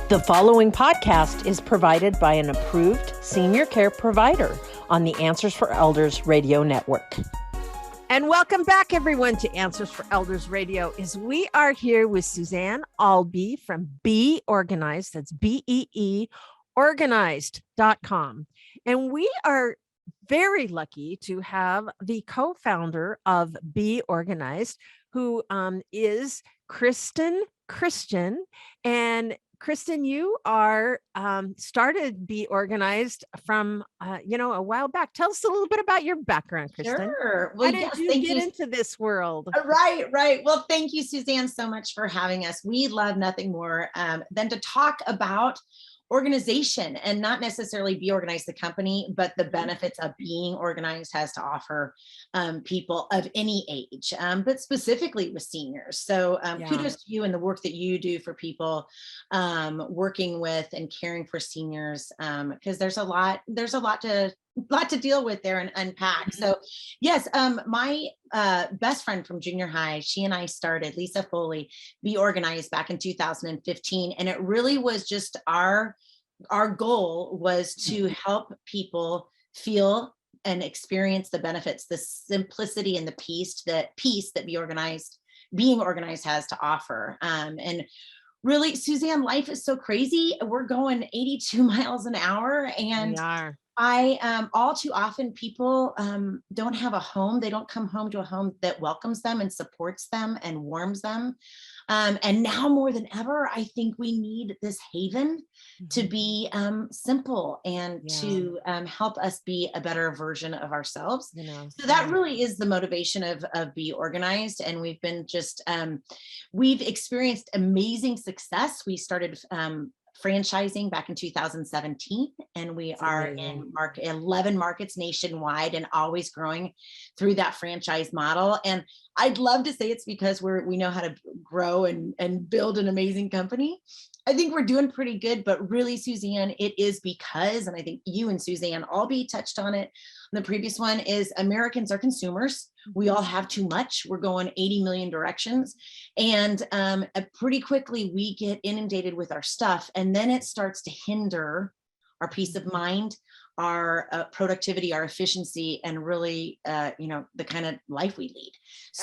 The following podcast is provided by an approved senior care provider on the Answers for Elders radio network. And welcome back, everyone, to Answers for Elders Radio. As we are here with Suzanne Albee from Be Organized, that's BEE, organized.com. And we are very lucky to have the co-founder of Be Organized, who is Kristen Christian. And Kristen, you are started Be Organized from a while back. Tell us a little bit about your background, Kristen. Sure. Well, How did you get into this world? Right. Well, thank you, Suzanne, so much for having us. We love nothing more than to talk about organization, and not necessarily Be Organized the company, but the benefits of being organized has to offer people of any age, but specifically with seniors. So kudos to you and the work that you do for people working with and caring for seniors, because there's a lot to deal with there and unpack. So yes, my best friend from junior high, she and I started, Lisa Foley, Be Organized back in 2015. And it really was just our goal was to help people feel and experience the benefits, the simplicity and the peace that being organized has to offer. And really, Suzanne, life is so crazy. We're going 82 miles an hour, and We are. all too often people don't have a home. They don't come home to a home that welcomes them and supports them and warms them. And now more than ever, I think we need this haven to be simple and to help us be a better version of ourselves. So that really is the motivation of Be Organized. And we've been we've experienced amazing success. We started franchising back in 2017, and we are in 11 markets nationwide and always growing through that franchise model. And I'd love to say it's because we know how to grow and build an amazing company. I think we're doing pretty good, but really, Suzanne, it is because, and I think you and Suzanne Albee touched on it. The previous one is Americans are consumers. We all have too much. We're going 80 million directions. And pretty quickly we get inundated with our stuff. And then it starts to hinder our peace of mind, our productivity, our efficiency, and really, the kind of life we lead.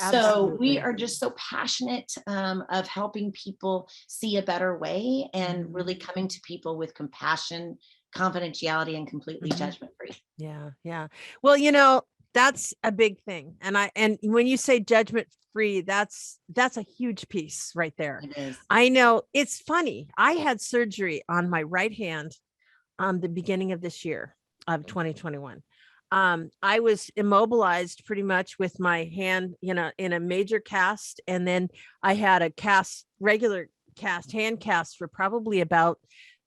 Absolutely. So we are just so passionate of helping people see a better way and really coming to people with compassion, confidentiality, and completely judgment-free. Yeah. Well, that's a big thing. And when you say judgment-free, that's a huge piece right there. It is. I know. It's funny. I had surgery on my right hand the beginning of this year of 2021. I was immobilized pretty much with my hand, in a major cast. And then I had a regular hand cast for probably about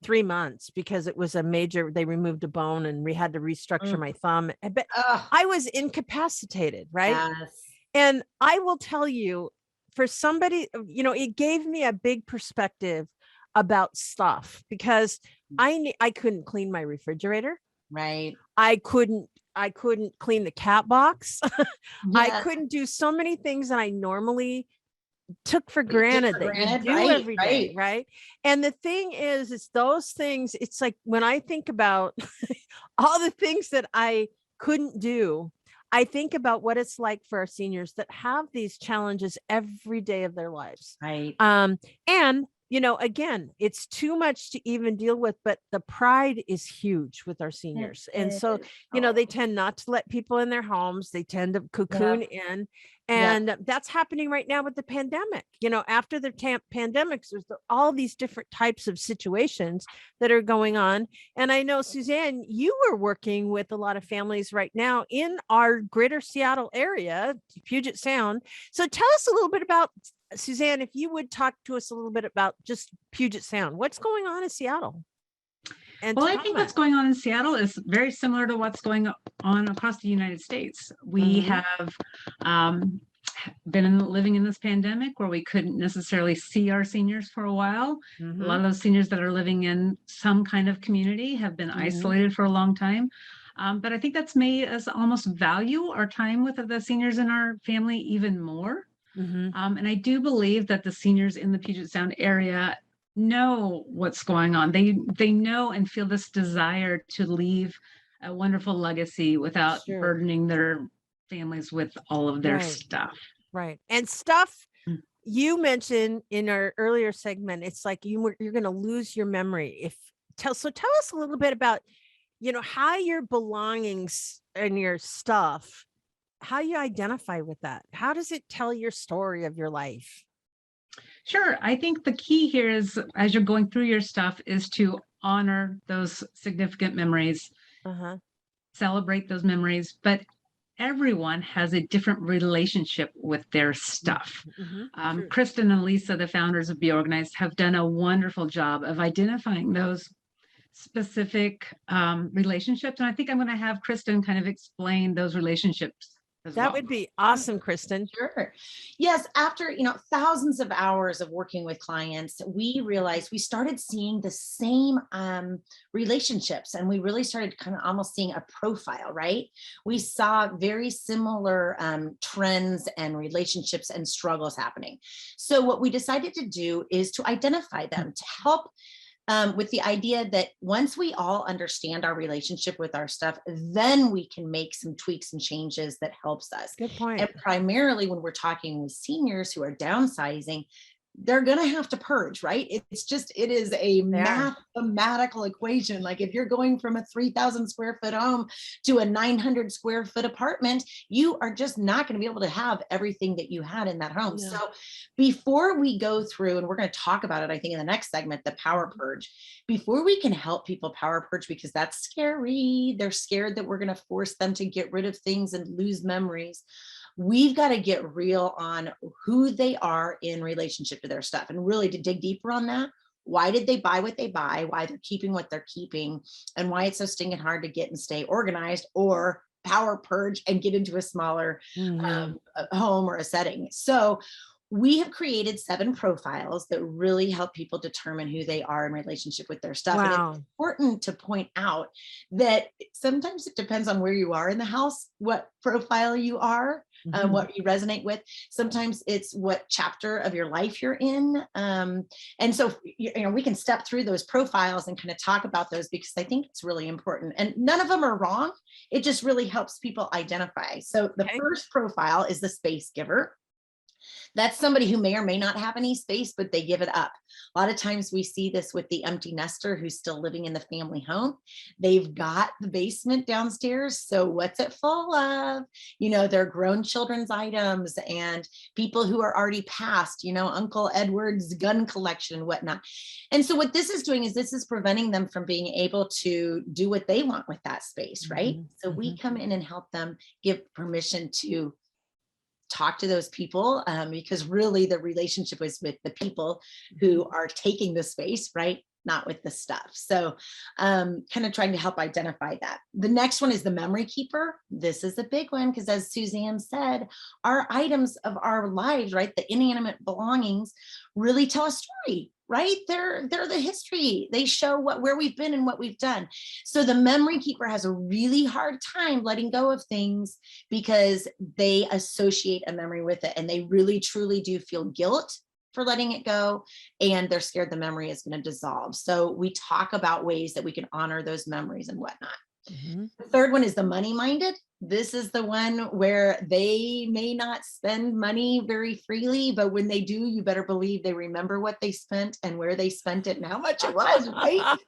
3 months because it was they removed a bone and we had to restructure my thumb. But I was incapacitated, right? Yes. And I will tell you, for somebody, it gave me a big perspective about stuff, because I couldn't clean my refrigerator. Right. I couldn't clean the cat box. I couldn't do so many things that I normally took for granted that you do every day, right? And the thing is, it's those things. It's like when I think about all the things that I couldn't do, I think about what it's like for our seniors that have these challenges every day of their lives. Right. And again, it's too much to even deal with, but the pride is huge with our seniors. And so, they tend not to let people in their homes. They tend to cocoon in. And that's happening right now with the pandemic. After the pandemics, there's all these different types of situations that are going on. And I know, Suzanne, you are working with a lot of families right now in our greater Seattle area, Puget Sound. So tell us a little bit about, Suzanne, if you would talk to us a little bit about just Puget Sound. What's going on in Seattle? Well, I think what's going on in Seattle is very similar to what's going on across the United States. We have been living in this pandemic where we couldn't necessarily see our seniors for a while. A lot of those seniors that are living in some kind of community have been isolated for a long time. But I think that's made us almost value our time with the seniors in our family even more. And I do believe that the seniors in the Puget Sound area know what's going on. They know and feel this desire to leave a wonderful legacy without Sure. burdening their families with all of their Right. stuff. Right. And stuff Mm. you mentioned in our earlier segment, it's like you're going to lose your memory. Tell us a little bit about, how your belongings and your stuff, how you identify with that. How does it tell your story of your life? Sure. I think the key here is, as you're going through your stuff, is to honor those significant memories, Uh-huh. celebrate those memories, but everyone has a different relationship with their stuff. True. Kristen and Lisa, the founders of Be Organized, have done a wonderful job of identifying those specific relationships. And I think I'm going to have Kristen kind of explain those relationships as That well. would be awesome, Kristen. Sure. Yes. After, thousands of hours of working with clients, we realized we started seeing the same relationships, and we really started kind of almost seeing a profile, right? We saw very similar trends and relationships and struggles happening. So what we decided to do is to identify them, to help with the idea that once we all understand our relationship with our stuff, then we can make some tweaks and changes that helps us. Good point. And primarily when we're talking with seniors who are downsizing, they're going to have to purge, right? It is a mathematical equation. Like if you're going from a 3,000 square foot home to a 900 square foot apartment, you are just not going to be able to have everything that you had in that home. Yeah. So before we go through, and we're going to talk about it, I think in the next segment, the power purge, before we can help people power purge, because that's scary. They're scared that we're going to force them to get rid of things and lose memories. We've got to get real on who they are in relationship to their stuff, and really to dig deeper on that. Why did they buy what they buy? Why they're keeping what they're keeping, and why it's so stinking hard to get and stay organized or power purge and get into a smaller home or a setting. So we have created 7 profiles that really help people determine who they are in relationship with their stuff. Wow. And it's important to point out that sometimes it depends on where you are in the house, what profile you are, what you resonate with. Sometimes it's what chapter of your life you're in. And so, we can step through those profiles and kind of talk about those, because I think it's really important. And none of them are wrong. It just really helps people identify. So the first profile is the space giver. That's somebody who may or may not have any space, but they give it up. A lot of times we see this with the empty nester who's still living in the family home. They've got the basement downstairs. So what's it full of? Their grown children's items and people who are already passed, Uncle Edward's gun collection and whatnot. And so what this is doing is this is preventing them from being able to do what they want with that space, right? So we come in and help them give permission to talk to those people, because really the relationship is with the people who are taking the space, right? Not with the stuff. So kind of trying to help identify that. The next one is the memory keeper. This is a big one because, as Suzanne said, our items of our lives, right? The inanimate belongings really tell a story, right? They're the history. They show where we've been and what we've done. So the memory keeper has a really hard time letting go of things because they associate a memory with it, and they really truly do feel guilt for letting it go, and they're scared the memory is going to dissolve. So we talk about ways that we can honor those memories and whatnot. The third one is the money minded. This is the one where they may not spend money very freely, but when they do, you better believe they remember what they spent and where they spent it and how much it was, right?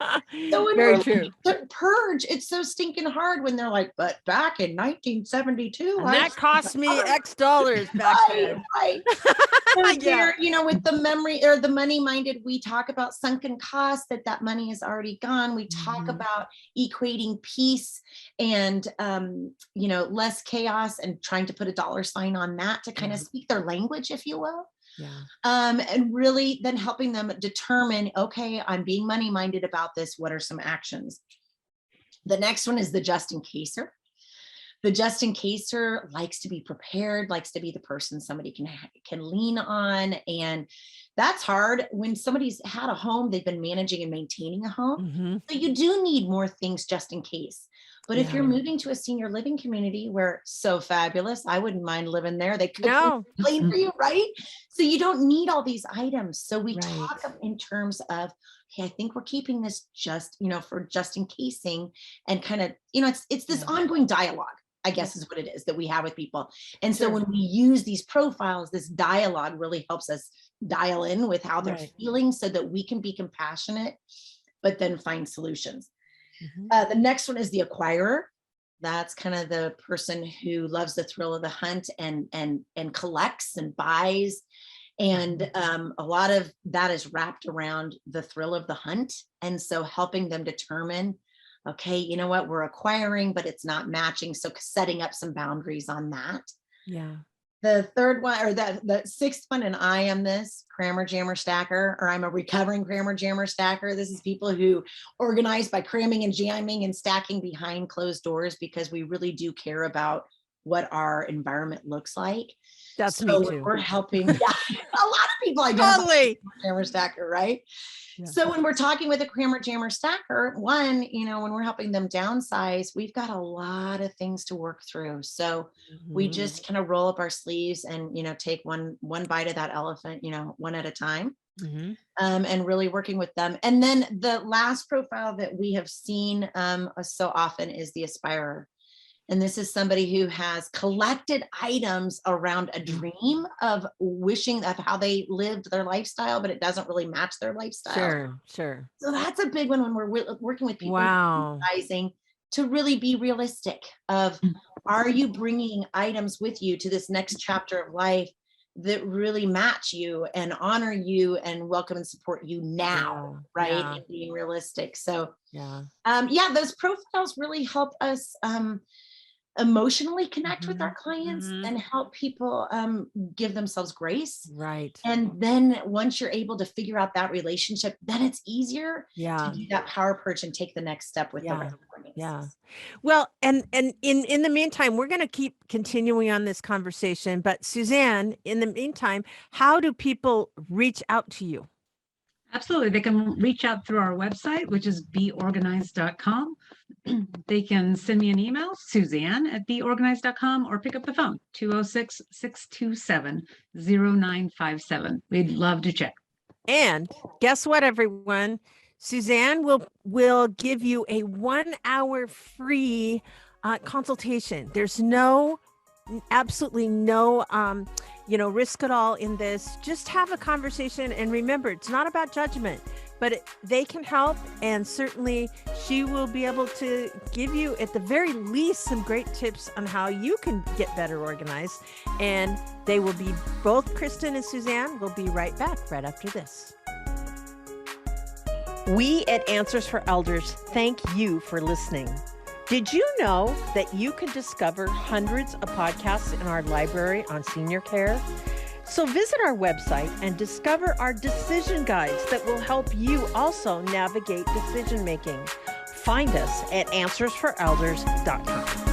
So very true. To purge, it's so stinking hard when they're like, but back in 1972, and that cost me X dollars back then. Right. With the memory or the money minded, we talk about sunken costs, that money is already gone. We talk about equating peace and, less chaos, and trying to put a dollar sign on that to kind of speak their language, if you will. And really then helping them determine, okay, I'm being money minded about this. What are some actions? The next one is the just in caser. The just in caser likes to be prepared, likes to be the person somebody can lean on. And that's hard when somebody's had a home, they've been managing and maintaining a home. So you do need more things just in case. But if you're moving to a senior living community where so fabulous, I wouldn't mind living there. They cook clean for you, right? So you don't need all these items. So we talk in terms of, hey, I think we're keeping this just, for just in casing, and kind of, it's this ongoing dialogue, I guess is what it is that we have with people. And so when we use these profiles, this dialogue really helps us dial in with how they're feeling so that we can be compassionate, but then find solutions. The next one is the acquirer. That's kind of the person who loves the thrill of the hunt and collects and buys. And a lot of that is wrapped around the thrill of the hunt. And so helping them determine, okay, you know what, we're acquiring, but it's not matching. So setting up some boundaries on that. Yeah. The third one, or the sixth one, and I am this crammer, jammer, stacker, or I'm a recovering crammer, jammer, stacker. This is people who organize by cramming and jamming and stacking behind closed doors, because we really do care about what our environment looks like. That's me too. We're helping. Yeah, a lot of people identify crammer, stacker, right? Yeah. So when we're talking with a crammer, jammer, stacker, one, when we're helping them downsize, we've got a lot of things to work through. So we just kind of roll up our sleeves and, take one bite of that elephant, one at a time, and really working with them. And then the last profile that we have seen so often is the aspirer. And this is somebody who has collected items around a dream of wishing of how they lived their lifestyle, but it doesn't really match their lifestyle. Sure. So that's a big one when we're working with people advising to really be realistic of, are you bringing items with you to this next chapter of life that really match you and honor you and welcome and support you now, right? And being realistic. So those profiles really help us emotionally connect with our clients and help people give themselves grace. Right. And then once you're able to figure out that relationship, then it's easier to do that power purge and take the next step with the right warnings. Yeah. Well, and in the meantime, we're going to keep continuing on this conversation. But Suzanne, in the meantime, how do people reach out to you? Absolutely. They can reach out through our website, which is beorganized.com. They can send me an email, Suzanne@beorganized.com, or pick up the phone, 206-627-0957. We'd love to chat. And guess what, everyone? Suzanne will give you a 1-hour free consultation. There's absolutely no risk at all in this. Just have a conversation, and remember, it's not about judgment, but they can help, and certainly she will be able to give you, at the very least, some great tips on how you can get better organized. And they will be, both Kristen and Suzanne will be right back right after this. We at Answers for Elders thank you for listening. Did you know that you can discover hundreds of podcasts in our library on senior care? So visit our website and discover our decision guides that will help you also navigate decision making. Find us at answersforelders.com.